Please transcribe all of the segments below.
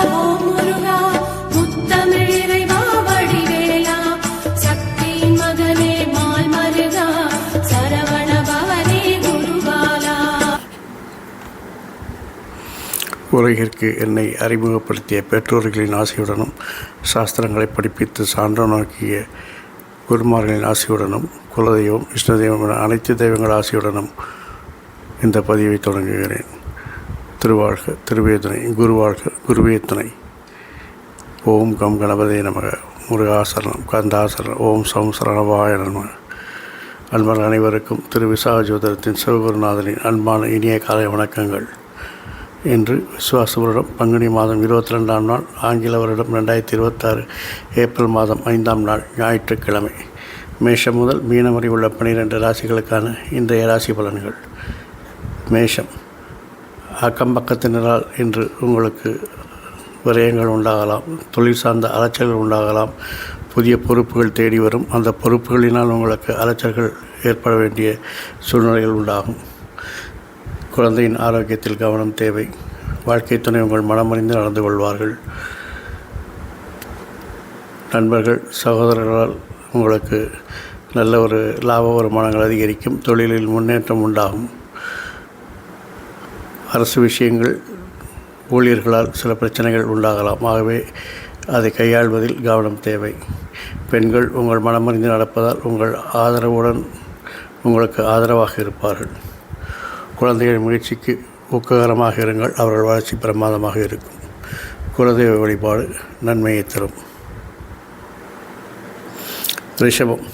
ஓம் முருகா முத்தமிழ் இறைவா வடிவேலா சக்தியின் மகனே மால் மருகா சரவண பவனே குருபாலா. உலகிற்கு என்னை அறிமுகப்படுத்திய பெற்றோர்களின் ஆசையுடனும் சாஸ்திரங்களை படிப்பித்து சான்றோனாக்கிய குருமார்களின் ஆசையுடனும் குலதெய்வம் இஷ்டதெய்வம் என அனைத்து தெய்வங்கள் ஆசையுடனும் இந்த பதிவை தொடங்குகிறேன். திருவாழ்க திருவேதுனை, குருவாழ்க குருவே துணை. ஓம் கம் கணபதே நமக, முருகாசரணம் கந்தாசரணம், ஓம் சரவணபாய நமக. அன்பர் அனைவருக்கும் திரு விசாக ஜோதிடத்தின் சிவகுருநாதனின் அன்பான இனிய காலை வணக்கங்கள். இன்று விசுவாச வருடம் பங்குனி மாதம் 22ஆம் நாள், ஆங்கில வருடம் 2026 ஏப்ரல் மாதம் 5ஆம் நாள், ஞாயிற்றுக்கிழமை. மேஷம் முதல் மீனம் வரை உள்ள 12 ராசிகளுக்கான இன்றைய ராசி பலன்கள். மேஷம். அக்கம்பக்கத்தினரால் இன்று உங்களுக்கு விரயங்கள் உண்டாகலாம், தொழில் சார்ந்த அலைச்சல்கள் உண்டாகலாம், புதிய பொறுப்புகள் தேடி வரும். அந்த பொறுப்புகளினால் உங்களுக்கு அலைச்சல்கள் ஏற்பட வேண்டிய சூழ்நிலைகள் உண்டாகும். குழந்தையின் ஆரோக்கியத்தில் கவனம் தேவை. வாழ்க்கை துணை உங்கள் மனமறிந்து நடந்து கொள்வார்கள். நண்பர்கள் சகோதரர்களால் உங்களுக்கு நல்ல ஒரு லாப வருமானங்கள் அதிகரிக்கும். தொழிலில் முன்னேற்றம் உண்டாகும். அரசு விஷயங்கள் ஊழியர்களால் சில பிரச்சனைகள் உண்டாகலாம். ஆகவே அதை கையாள்வதில் கவனம் தேவை. பெண்கள் உங்கள் மனமறிந்து நடப்பதால் உங்கள் ஆதரவுடன் உங்களுக்கு ஆதரவாக இருப்பார்கள். குழந்தைகள் முயற்சிக்கு ஊக்ககரமாக இருங்கள். அவர்கள் வளர்ச்சி பிரமாதமாக இருக்கும். குலதெய்வ வழிபாடு நன்மையை தரும். ரிஷபம்.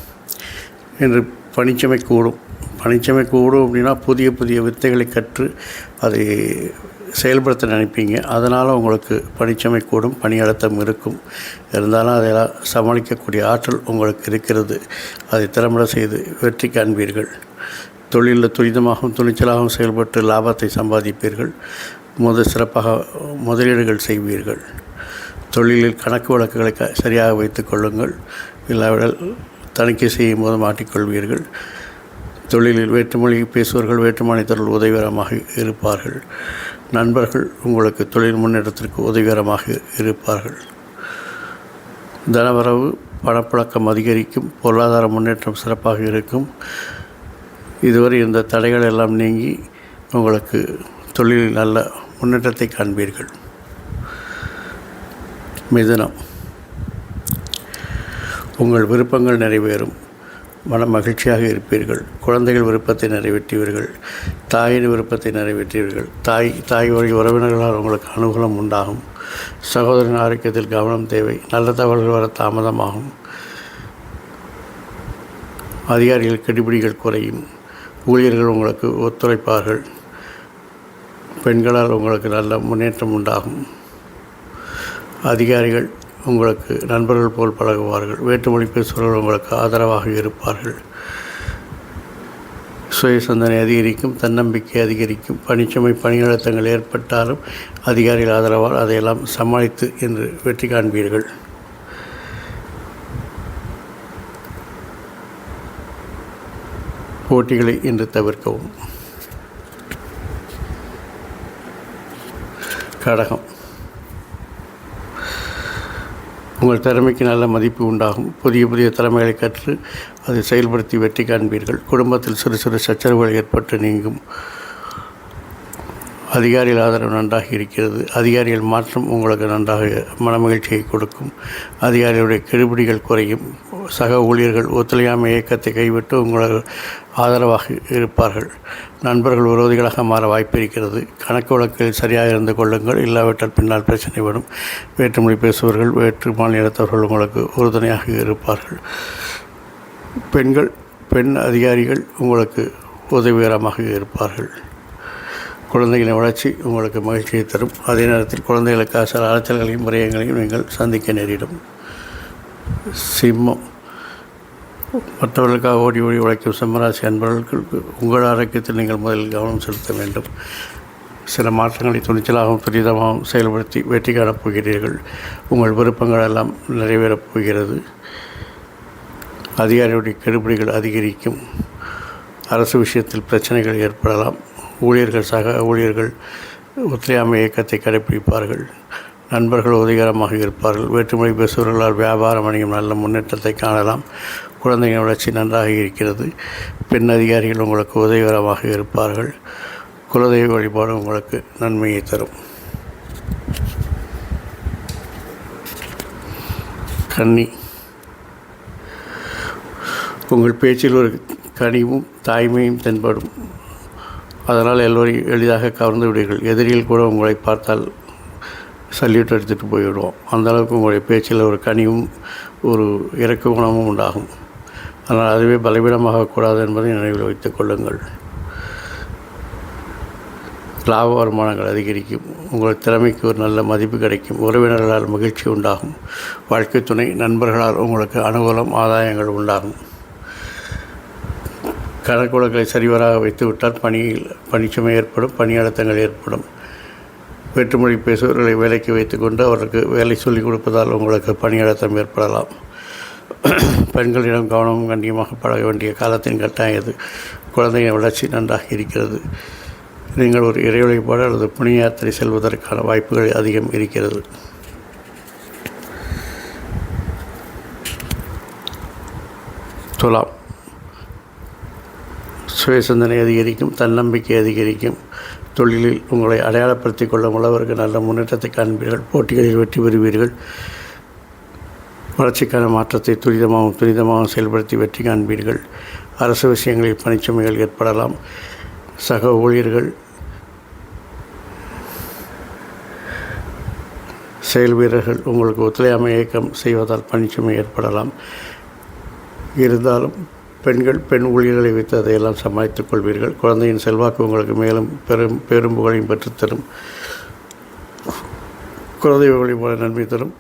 இன்று பணிச்சுமை கூடும். பணிச்சுமை கூடும் அப்படின்னா புதிய புதிய வித்தைகளை கற்று அதை செயல்படுத்த நினைப்பீங்க. அதனால் உங்களுக்கு பணிச்சுமை கூடும், பணி அழுத்தம் இருக்கும். இருந்தாலும் அதையெல்லாம் சமாளிக்கக்கூடிய ஆற்றல் உங்களுக்கு இருக்கிறது. அதை திறம்பட செய்து வெற்றி காண்பீர்கள். தொழிலில் துரிதமாகவும் துணிச்சலாகவும் செயல்பட்டு லாபத்தை சம்பாதிப்பீர்கள். சிறப்பாக முதலீடுகள் செய்வீர்கள். தொழிலில் கணக்கு வழக்குகளை சரியாக வைத்து கொள்ளுங்கள். இல்லாவிடால் தணிக்கை செய்யும் போது மாட்டிக்கொள்வீர்கள். தொழிலில் வேற்றுமொழி பேசுவர்கள் வேற்றுமானித்தர்கள் உதவிகரமாக இருப்பார்கள். நண்பர்கள் உங்களுக்கு தொழில் முன்னேற்றத்திற்கு உதவிகரமாக இருப்பார்கள். தனவரவு பணப்புழக்கம் அதிகரிக்கும். பொருளாதார முன்னேற்றம் சிறப்பாக இருக்கும். இதுவரை இந்த தடைகள் எல்லாம் நீங்கி உங்களுக்கு தொழிலில் நல்ல முன்னேற்றத்தை காண்பீர்கள். மிதுனம். உங்கள் விருப்பங்கள் நிறைவேறும். மன மகிழ்ச்சியாக இருப்பீர்கள். குழந்தைகள் விருப்பத்தை நிறைவேற்றுவீர்கள். தாயின் விருப்பத்தை நிறைவேற்றுவீர்கள். தாய் வழி உறவினர்களால் உங்களுக்கு அனுகூலம் உண்டாகும். சகோதரன் ஆரோக்கியத்தில் கவனம் தேவை. நல்ல தகவல்கள் வர தாமதமாகும். அதிகாரிகள் கெடுபிடிகள் குறையும். ஊழியர்கள் உங்களுக்கு ஒத்துழைப்பார்கள். பெண்களால் உங்களுக்கு நல்ல முன்னேற்றம் உண்டாகும். அதிகாரிகள் உங்களுக்கு நண்பர்கள் போல் பழகுவார்கள். வேற்றுமொழி பேசுபவர்கள் உங்களுக்கு ஆதரவாக இருப்பார்கள். சுய சிந்தனை அதிகரிக்கும். தன்னம்பிக்கை அதிகரிக்கும். பணிச்சுமை பணி அழுத்தங்கள் ஏற்பட்டாலும் அதிகாரிகள் ஆதரவால் அதையெல்லாம் சமாளித்து இன்று வெற்றி காண்பீர்கள். போட்டிகளை இன்று தவிர்க்கவும். கடகம். உங்கள் திறமைக்கு நல்ல மதிப்பு உண்டாகும். புதிய புதிய திறமைகளை கற்று அதை செயல்படுத்தி வெற்றி காண்பீர்கள். குடும்பத்தில் சிறு சிறு சச்சரவுகள் ஏற்பட்டு நீங்கும். அதிகாரிகள் ஆதரவு நன்றாக இருக்கிறது. அதிகாரிகள் மாற்றம் உங்களுக்கு நன்றாக மனமகிழ்ச்சியை கொடுக்கும். அதிகாரிகளுடைய கெடுபிடிகள் குறையும். சக ஊழியர்கள் ஒத்துழையாமை இயக்கத்தை கைவிட்டு உங்களுக்கு ஆதரவாக இருப்பார்கள். நண்பர்கள் விரோதிகளாக மாற வாய்ப்பு இருக்கிறது. கணக்கு வழக்கில் சரியாக இருந்து கொள்ளுங்கள். இல்லாவிட்டால் பின்னால் பிரச்சனை வரும். வேற்றுமொழி பேசுபவர்கள் வேற்று மாநிலத்தவர்கள் உங்களுக்கு உறுதுணையாக இருப்பார்கள். பெண் அதிகாரிகள் உங்களுக்கு உதவிகரமாக இருப்பார்கள். குழந்தைகளின் வளர்ச்சி உங்களுக்கு மகிழ்ச்சியை தரும். அதே நேரத்தில் குழந்தைகளுக்காக சில அலைச்சல்களையும் விரயங்களையும் நீங்கள் சந்திக்க நேரிடும். சிம்மம். மற்றவர்களுக்காக ஓடி உழைக்கும் சிம்மராசி அன்பர்களுக்கு உங்கள் ஆரோக்கியத்தில் நீங்கள் முதலில் கவனம் செலுத்த வேண்டும். சில மாற்றங்களை துணிச்சலாகவும் துரிதமாகவும் செயல்படுத்தி வெற்றி காணப் போகிறீர்கள். உங்கள் விருப்பங்கள் எல்லாம் நிறைவேறப் போகிறது. அதிகாரியுடைய கெடுபிடிகள் அதிகரிக்கும். அரசு விஷயத்தில் பிரச்சனைகள் ஏற்படலாம். சக ஊழியர்கள் ஒத்துழையாமை இயக்கத்தை கடைப்பிடிப்பார்கள். நண்பர்கள் உதவிகரமாக இருப்பார்கள். வேற்றுமொழி பேசுபவர்களால் வியாபாரம் வணிகம் நல்ல முன்னேற்றத்தை காணலாம். குழந்தைகளின் வளர்ச்சி நன்றாக இருக்கிறது. பெண் அதிகாரிகள் உங்களுக்கு உதவிகரமாக இருப்பார்கள். குலதெய்வ வழிபாடு உங்களுக்கு நன்மையை தரும். கன்னி, உங்கள் பேச்சில் ஒரு கனிவும் தாய்மையும் தென்படும். அதனால் எல்லோரையும் எளிதாக கவர்ந்து விடுவீர்கள். எதிரிகள் கூட உங்களை பார்த்தால் சல்யூட் எடுத்துகிட்டு போய்விடுவோம். அந்தளவுக்கு உங்களுடைய பேச்சில் ஒரு கனிவும் ஒரு இறக்க குணமும் உண்டாகும். ஆனால் அதுவே பலவீனமாகக்கூடாது என்பதை நினைவில் வைத்துக் கொள்ளுங்கள். லாப வருமானங்கள் அதிகரிக்கும். உங்கள் திறமைக்கு ஒரு நல்ல மதிப்பு கிடைக்கும். உறவினர்களால் மகிழ்ச்சி உண்டாகும். வாழ்க்கை துணை நண்பர்களால் உங்களுக்கு அனுகூலம் ஆதாயங்கள் உண்டாகும். கணக்குகளை சரிவராக வைத்துவிட்டால் பணிச்சுமை ஏற்படும். பணியழுத்தங்கள் ஏற்படும். வேற்றுமொழி பேசுபவர்களை வேலைக்கு வைத்துக்கொண்டு அவர்களுக்கு வேலை சொல்லிக் கொடுப்பதால் உங்களுக்கு பணியழுத்தம் ஏற்படலாம். பெண்களிடம் கவனமும் கண்ணியமாக பழக வேண்டிய காலத்தின் கட்டாயம் இது. குழந்தையின் வளர்ச்சி நன்றாக இருக்கிறது. நீங்கள் ஒரு இறை வழிபாடு அல்லது புனித யாத்திரை செல்வதற்கான வாய்ப்புகள் அதிகம் இருக்கிறது. துலாம், சுய சிந்தனை அதிகரிக்கும். தன்னம்பிக்கை அதிகரிக்கும். தொழிலில் உங்களை அடையாளப்படுத்திக் கொள்ளும் அளவிற்கு நல்ல முன்னேற்றத்தை காண்பீர்கள். போட்டிகளில் வெற்றி பெறுவீர்கள். வளர்ச்சிக்கான மாற்றத்தை துரிதமாகவும் செயல்படுத்தி வெற்றி காண்பீர்கள். அரசு விஷயங்களில் பணிச்சுமைகள் ஏற்படலாம். சக ஊழியர்கள் செயல் வீரர்கள் உங்களுக்கு ஒத்துழையாமை இயக்கம் செய்வதால் பணிச்சுமை ஏற்படலாம். இருந்தாலும் பெண் ஊழியர்களை வைத்து அதையெல்லாம் சமாளித்துக் கொள்வீர்கள். குழந்தையின் செல்வாக்கு உங்களுக்கு மேலும் பெரும் புகழையும் பெற்றுத்தரும். குலதெய்வ வழிபாடு நன்மை தரும்.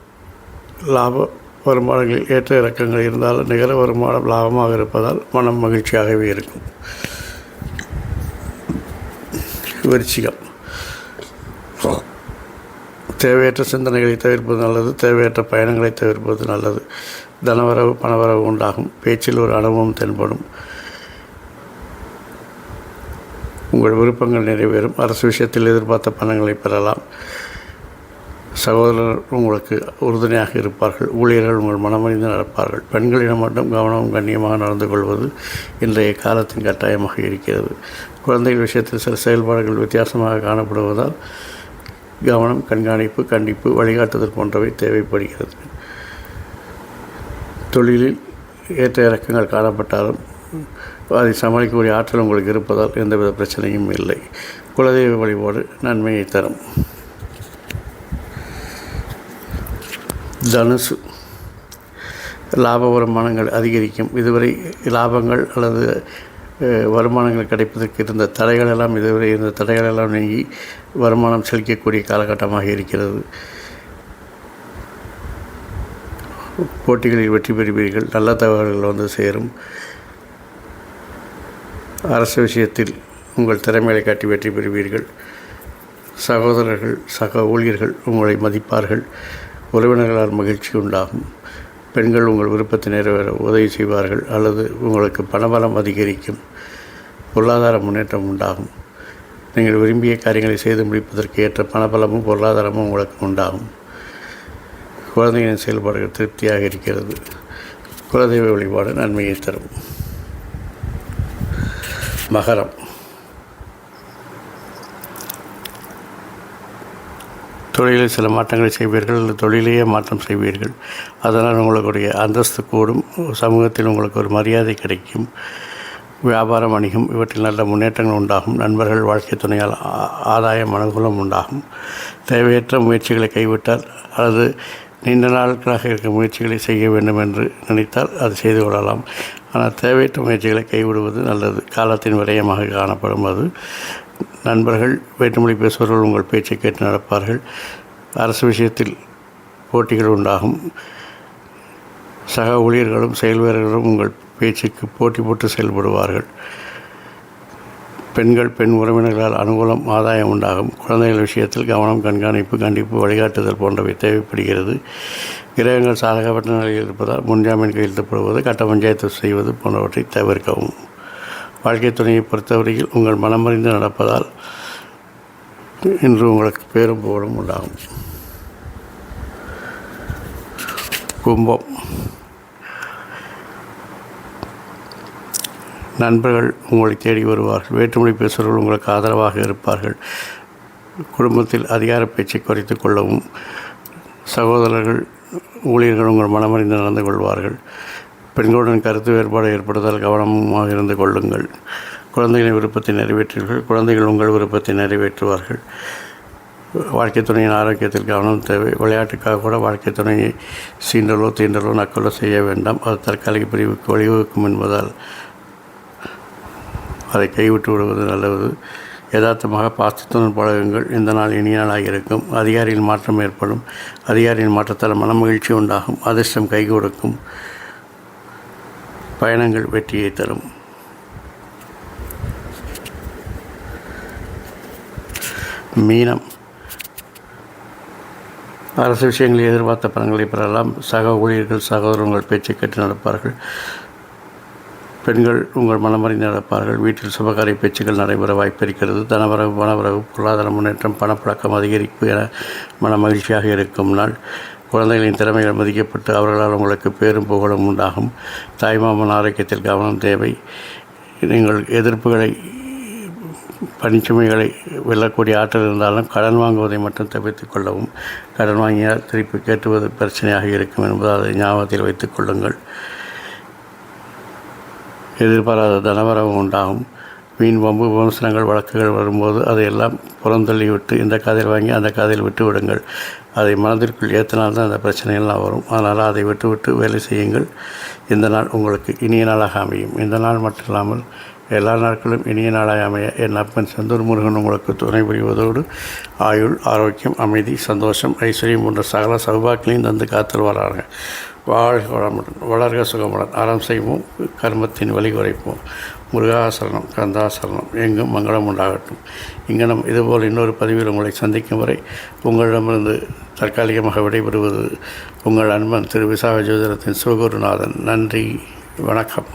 லாப வருமானங்களில் ஏற்ற இறக்கங்கள் இருந்தாலும் நிகர வருமானம் லாபமாக இருப்பதால் மனம் மகிழ்ச்சியாகவே இருக்கும். விருச்சிகம், தேவையற்ற சிந்தனைகளை தவிர்ப்பது நல்லது. தேவையற்ற பயணங்களை தவிர்ப்பது நல்லது. தனவரவு பணவரவு உண்டாகும். பேச்சில் ஒரு அனுபவம் தென்படும். உங்கள் விருப்பங்கள் நிறைவேறும். அரசு விஷயத்தில் எதிர்பார்த்த பணங்களை பெறலாம். சகோதரர் உங்களுக்கு உறுதுணையாக இருப்பார்கள். ஊழியர்கள் உங்கள் மனமறிந்து நடப்பார்கள். பெண்களிடம் மட்டும் கவனமும் கண்ணியமாக நடந்து கொள்வது இன்றைய காலத்தின் கட்டாயமாக இருக்கிறது. குழந்தைகள் விஷயத்தில் சில செயல்பாடுகள் வித்தியாசமாக காணப்படுவதால் கவனம், கண்காணிப்பு, கண்டிப்பு, வழிகாட்டுதல் போன்றவை தேவைப்படுகிறது. தொழிலில் ஏற்ற இறக்கங்கள் காணப்பட்டாலும் அதை சமாளிக்கக்கூடிய ஆற்றல் உங்களுக்கு இருப்பதால் எந்தவித பிரச்சனையும் இல்லை. குலதெய்வ வழிபாடு நன்மையை தரும். தனுசு, லாப வருமானங்கள் அதிகரிக்கும். இதுவரை லாபங்கள் அல்லது வருமானங்கள் கிடைப்பதற்கு இருந்த தடைகளெல்லாம் நீங்கி வருமானம் செலுத்தக்கூடிய காலகட்டமாக இருக்கிறது. போட்டிகளில் வெற்றி பெறுவீர்கள். நல்ல தகவல்கள் வந்து சேரும். அரசு விஷயத்தில் உங்கள் திறமையை காட்டி வெற்றி பெறுவீர்கள். சகோதரர்கள் சக ஊழியர்கள் உங்களை மதிப்பார்கள். உறவினர்களால் மகிழ்ச்சி உண்டாகும். பெண்கள் உங்கள் விருப்பத்தை நிறைவேற உதவி செய்வார்கள் அல்லது உங்களுக்கு பணபலம் அதிகரிக்கும். பொருளாதார முன்னேற்றம் உண்டாகும். நீங்கள் விரும்பிய காரியங்களை செய்து முடிப்பதற்கு ஏற்ற பணபலமும் பொருளாதாரமும் உங்களுக்கு உண்டாகும். குழந்தைகளின் செயல்பாடுகள் திருப்தியாக இருக்கிறது. குலதெய்வ வழிபாடு நன்மையை தரும். மகரம், தொழிலில் சில மாற்றங்களை செய்வீர்கள் அல்லது தொழிலையே மாற்றம் செய்வீர்கள். அதனால் உங்களுடைய அந்தஸ்து கூடும். சமூகத்தில் உங்களுக்கு ஒரு மரியாதை கிடைக்கும். வியாபாரம் வணிகம் இவற்றில் நல்ல முன்னேற்றங்கள் உண்டாகும். நண்பர்கள் வாழ்க்கை துணையால் ஆதாயம் அனுகூலம் உண்டாகும். தேவையற்ற முயற்சிகளை கைவிட்டால் அல்லது நீண்ட நாட்களாக இருக்க முயற்சிகளை செய்ய வேண்டும் என்று நினைத்தால் அது செய்து கொள்ளலாம். ஆனால் தேவையற்ற முயற்சிகளை கைவிடுவது நல்லது. காலத்தின் விரயமாக காணப்படும் அது. நண்பர்கள் வேற்றுமொழி பேசுபவர்கள் உங்கள் பேச்சை கேட்டு நடப்பார்கள். அரசு விஷயத்தில் போட்டிகள் உண்டாகும். சக ஊழியர்களும் செயல் வீரர்களும் உங்கள் பேச்சுக்கு போட்டி போட்டு செயல்படுவார்கள். பெண் உறவினர்களால் அனுகூலம் ஆதாயம் உண்டாகும். குழந்தைகள் விஷயத்தில் கவனம், கண்காணிப்பு, கண்டிப்பு, வழிகாட்டுதல் போன்றவை தேவைப்படுகிறது. கிரகங்கள் சாதகப்பட்ட நிலையில் இருப்பதால் முன்ஜாமீன் கையெழுத்தப்படுவது, கட்ட பஞ்சாயத்து செய்வது போன்றவற்றை தவிர்க்கவும். வாழ்க்கை துணையை பொறுத்தவரையில் உங்கள் மனமறிந்து நடப்பதால் இன்று உங்களுக்கு பேரும் புகழும் உண்டாகும். கும்பம். நண்பர்கள் உங்களை தேடி வருவார்கள். வேற்றுமொழி பேசுபவர்கள் உங்களுக்கு ஆதரவாக இருப்பார்கள். குடும்பத்தில் அதிகார பேச்சை குறைத்து கொள்ளவும். சகோதரர்கள் ஊழியர்கள் உங்கள் மனமறிந்து நடந்து கொள்வார்கள். பெண்களுடன் கருத்து வேறுபாடு ஏற்படுவதால் கவனமாக இருந்து கொள்ளுங்கள். குழந்தைகளின் விருப்பத்தை நிறைவேற்றுவீர்கள். குழந்தைகள் உங்கள் விருப்பத்தை நிறைவேற்றுவார்கள். வாழ்க்கை துணையின் ஆரோக்கியத்தில் கவனம் தேவை. விளையாட்டுக்காக கூட வாழ்க்கை துணையை சீண்டலோ தீண்டலோ நக்கலோ செய்ய வேண்டாம். அது தற்காலிக பிரிவுக்கு வழிவகுக்கும் என்பதால் அதை கைவிட்டு விடுவது நல்லது. யதார்த்தமாக பாசத்துடன் பழகுங்கள். இந்த நாள் இனிய நாளாக இருக்கும். அதிகாரியில் மாற்றம் ஏற்படும். அதிகாரியின் மாற்றத்தால் மனமகிழ்ச்சி உண்டாகும். அதிர்ஷ்டம் கை கொடுக்கும். பயணங்கள் வெற்றியை தரும். மீனம். அரசு விஷயங்களில் எதிர்பார்த்த பலன்களை பெறலாம். சக ஊழியர்கள் சகோதரர்கள் பேச்சை கேட்டு நடப்பார்கள். பெண்கள் உங்கள் மனமறிந்து நடப்பார்கள். வீட்டில் சுபகாரிய பேச்சுக்கள் நடைபெற வாய்ப்பிருக்கிறது. தனவரவு பணவரவு பொருளாதார முன்னேற்றம் பணப்பழக்கம் அதிகரிப்பு என மன மகிழ்ச்சியாக இருக்கும் நாள். குழந்தைகளின் திறமைகள் மதிக்கப்பட்டு அவர்களால் உங்களுக்கு பேரும் புகழும் உண்டாகும். தாய்மாமன் ஆரோக்கியத்தில் கவனம் தேவை. நீங்கள் எதிர்ப்புகளை பணிச்சுமைகளை வெல்லக்கூடிய ஆற்றல் இருந்தாலும் கடன் வாங்குவதை மட்டும் தவிர்த்து கொள்ளவும். கடன் வாங்கியால் திருப்பி கேட்டுவது பிரச்சனையாக இருக்கும் என்பதால் அதை ஞாபகத்தில் வைத்துக் கொள்ளுங்கள். எதிர்பாராத தனவரவு உண்டாகும். வீண் வம்பு விமர்சனங்கள் வழக்குகள் வரும்போது அதையெல்லாம் புறந்தள்ளிவிட்டு இந்த காதில் வாங்கி அந்த காதில் விட்டு விடுங்கள். அதை மனதிற்குள் ஏற்றினால்தான் அந்த பிரச்சனைகள்லாம் வரும். அதனால் அதை விட்டு வேலை செய்யுங்கள். இந்த நாள் உங்களுக்கு இனிய நாளாக அமையும். இந்த நாள் மட்டும் இல்லாமல் எல்லா நாட்களும் இனிய நாளாக அமைய என் அப்பன் செந்தூர் முருகன் உங்களுக்கு துணை புரிவதோடு ஆயுள் ஆரோக்கியம் அமைதி சந்தோஷம் ஐஸ்வர்யம் போன்ற சகல சௌபாக்கியங்களையும் தந்து காத்தல்வாராக. வாழ்க வளமுடன் வளர்க சுகமுடன் அறம் செய்வோம். கர்மத்தின் வழி குறைப்போம். முருகாசரணம் கந்தாசரணம் எங்கும் மங்களம் உண்டாகட்டும். இங்கனம் இதுபோல் இன்னொரு பதிவில் உங்களை சந்திக்கும் வரை உங்களிடமிருந்து தற்காலிகமாக விடைபெறுவது உங்கள் அன்பன் திரு விசாக ஜோதிடத்தின் சிவகுருநாதன். நன்றி, வணக்கம்.